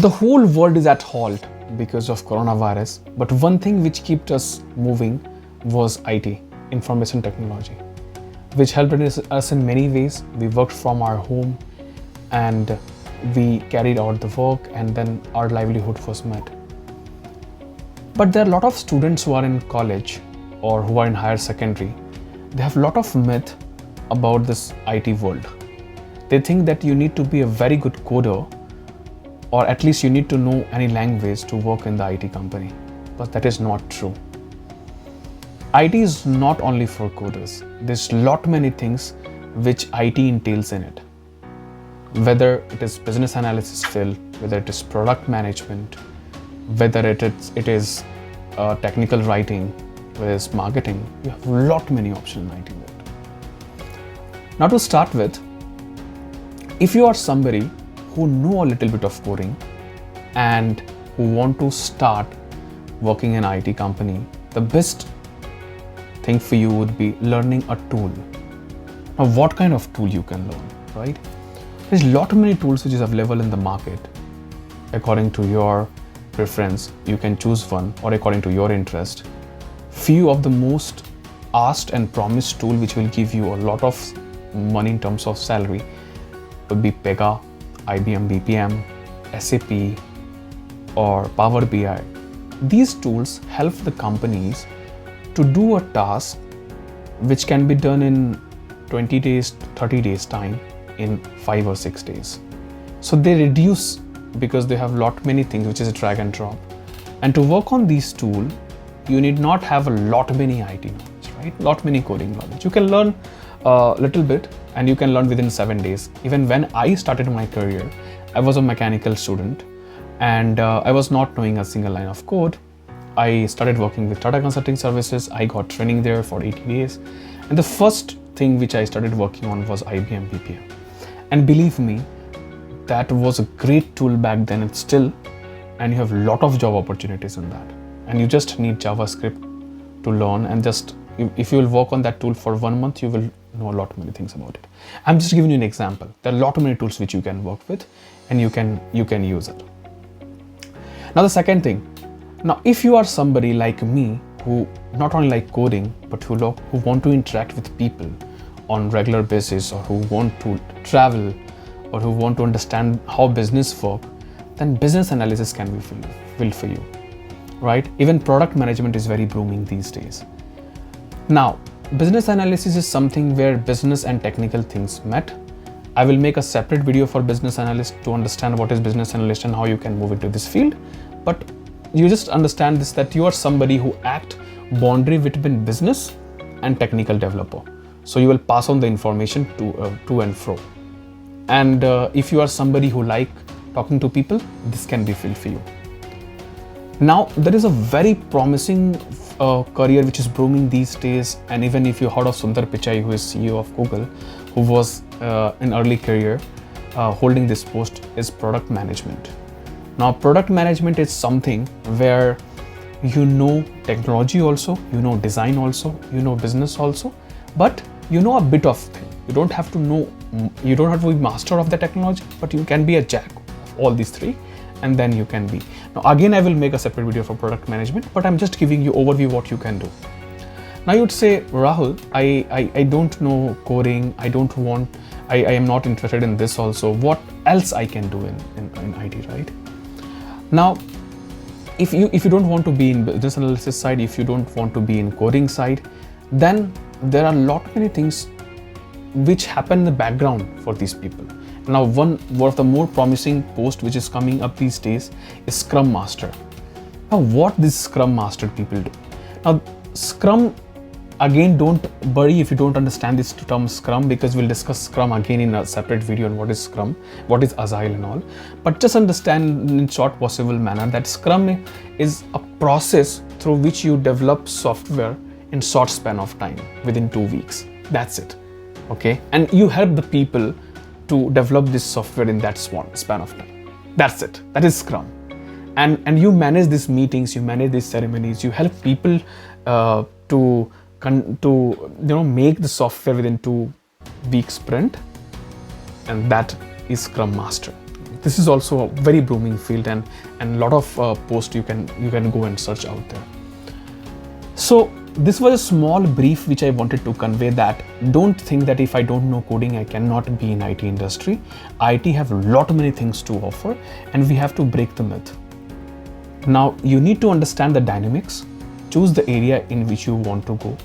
The whole world is at halt because of coronavirus, but one thing which kept us moving was IT, information technology, which helped us in many ways. We worked from our home and we carried out the work, and then our livelihood was met. But there are a lot of students who are in college or who are in higher secondary. They have a lot of myth about this IT world. They think that you need to be a very good coder, or at least you need to know any language to work in the IT company. But that is not true. IT is not only for coders. There's lot many things which IT entails in it. Whether it is business analysis field, whether it is product management, whether it is technical writing, whether it's marketing, you have lot many options in IT world. Now to start with, if you are somebody who know a little bit of coding and who want to start working in an IT company, the best thing for you would be learning a tool. Now, what kind of tool you can learn, right? There's lot many tools which is available in the market. According to your preference, you can choose one, or according to your interest. Few of the most asked and promised tool which will give you a lot of money in terms of salary would be Pega, IBM BPM, SAP, or Power BI. These tools help the companies to do a task which can be done in 20 days, 30 days time in 5 or 6 days. So they reduce, because they have lot many things which is a drag and drop. And to work on these tools, you need not have a lot many IT knowledge, right? Lot many coding knowledge. You can learn a little bit, and you can learn within 7 days. Even when I started my career, I was a mechanical student and I was not knowing a single line of code. I started working with Tata Consulting Services. I got training there for 80 days. And the first thing which I started working on was IBM BPM. And believe me, that was a great tool back then. It's still, and you have a lot of job opportunities in that. And you just need JavaScript to learn, and just if you will work on that tool for 1 month, you will know a lot many things about it. I'm just giving you an example. There are a lot many tools which you can work with, and you can use it. Now the second thing. Now if you are somebody like me who not only like coding, but who want to interact with people on regular basis, or who want to travel, or who want to understand how business work, then business analysis can be filled for you, right? Even product management is very booming these days. Now, business analysis is something where business and technical things met. I will make a separate video for business analyst to understand what is business analyst and how you can move into this field. But you just understand this, that you are somebody who act boundary between business and technical developer. So you will pass on the information to and fro. And if you are somebody who like talking to people, this can be filled for you. Now, there is a very promising career which is booming these days, and even if you heard of Sundar Pichai, who is CEO of Google, who was in early career holding this post, is product management. Now, product management is something where you know technology also, you know design also, you know business also, but you know a bit of thing. You don't have to know, you don't have to be master of the technology, but you can be a jack of all these three, and then you can be. Now again, I will make a separate video for product management, but I'm just giving you overview what you can do. Now you'd say, Rahul, I don't know coding, I am not interested in this also. What else I can do in IT, right? Now, if you don't want to be in business analysis side, if you don't want to be in coding side, then there are a lot many things which happen in the background for these people. Now, one of the more promising post which is coming up these days is Scrum Master. Now, what these Scrum Master people do? Now, Scrum, again, don't worry if you don't understand this term Scrum, because we'll discuss Scrum again in a separate video on what is Scrum, what is Agile and all. But just understand in short possible manner that Scrum is a process through which you develop software in short span of time, within 2 weeks. That's it. Okay, and you help the people to develop this software in that span of time. That's it. That is Scrum. And you manage these meetings, you manage these ceremonies, you help people to make the software within 2 week sprint, and that is Scrum Master. This is also a very booming field, and a lot of posts you can go and search out there. So this was a small brief which I wanted to convey, that don't think that if I don't know coding I cannot be in IT industry. IT have a lot many things to offer, and we have to break the myth. Now you need to understand the dynamics, choose the area in which you want to go,